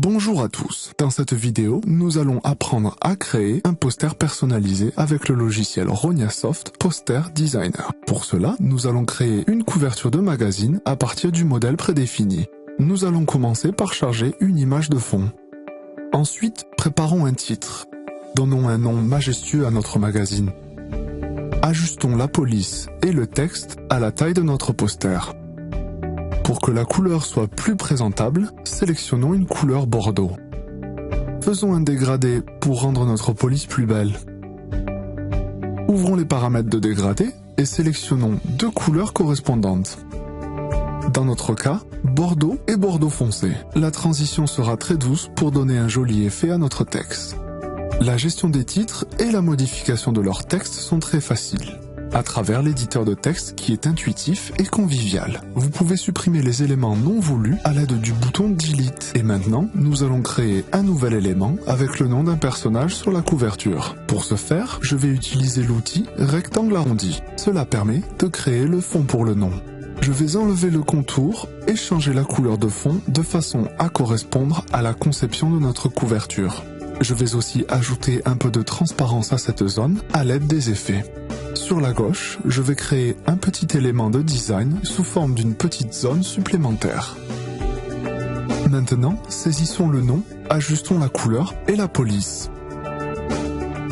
Bonjour à tous, dans cette vidéo, nous allons apprendre à créer un poster personnalisé avec le logiciel Rognasoft Poster Designer. Pour cela, nous allons créer une couverture de magazine à partir du modèle prédéfini. Nous allons commencer par charger une image de fond. Ensuite, préparons un titre. Donnons un nom majestueux à notre magazine. Ajustons la police et le texte à la taille de notre poster. Pour que la couleur soit plus présentable, sélectionnons une couleur bordeaux. Faisons un dégradé pour rendre notre police plus belle. Ouvrons les paramètres de dégradé et sélectionnons deux couleurs correspondantes. Dans notre cas, bordeaux et bordeaux foncé. La transition sera très douce pour donner un joli effet à notre texte. La gestion des titres et la modification de leur texte sont très faciles, à travers l'éditeur de texte qui est intuitif et convivial. Vous pouvez supprimer les éléments non voulus à l'aide du bouton Delete. Et maintenant, nous allons créer un nouvel élément avec le nom d'un personnage sur la couverture. Pour ce faire, je vais utiliser l'outil rectangle arrondi. Cela permet de créer le fond pour le nom. Je vais enlever le contour et changer la couleur de fond de façon à correspondre à la conception de notre couverture. Je vais aussi ajouter un peu de transparence à cette zone à l'aide des effets. Sur la gauche, je vais créer un petit élément de design sous forme d'une petite zone supplémentaire. Maintenant, saisissons le nom, ajustons la couleur et la police.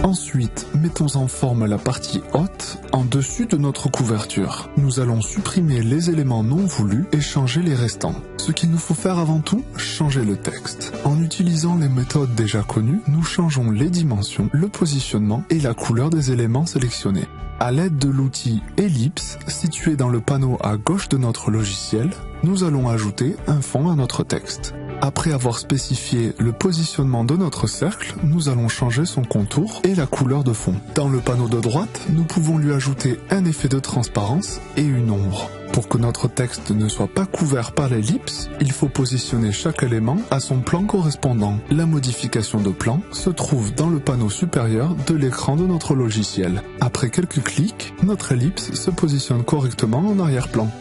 Ensuite, mettons en forme la partie haute en dessus de notre couverture. Nous allons supprimer les éléments non voulus et changer les restants. Ce qu'il nous faut faire avant tout, changer le texte. En utilisant les méthodes déjà connues, nous changeons les dimensions, le positionnement et la couleur des éléments sélectionnés. À l'aide de l'outil Ellipse, situé dans le panneau à gauche de notre logiciel, nous allons ajouter un fond à notre texte. Après avoir spécifié le positionnement de notre cercle, nous allons changer son contour et la couleur de fond. Dans le panneau de droite, nous pouvons lui ajouter un effet de transparence et une ombre. Pour que notre texte ne soit pas couvert par l'ellipse, il faut positionner chaque élément à son plan correspondant. La modification de plan se trouve dans le panneau supérieur de l'écran de notre logiciel. Après quelques clics, notre ellipse se positionne correctement en arrière-plan.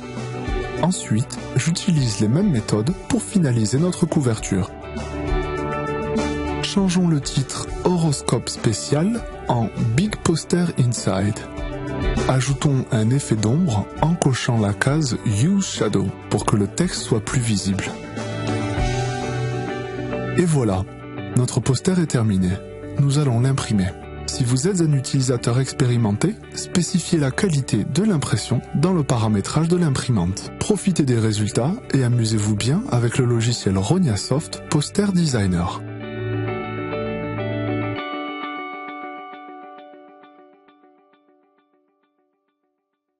Ensuite, j'utilise les mêmes méthodes pour finaliser notre couverture. Changeons le titre Horoscope spécial en Big Poster Inside. Ajoutons un effet d'ombre en cochant la case Use Shadow pour que le texte soit plus visible. Et voilà, notre poster est terminé. Nous allons l'imprimer. Si vous êtes un utilisateur expérimenté, spécifiez la qualité de l'impression dans le paramétrage de l'imprimante. Profitez des résultats et amusez-vous bien avec le logiciel Rognasoft Poster Designer.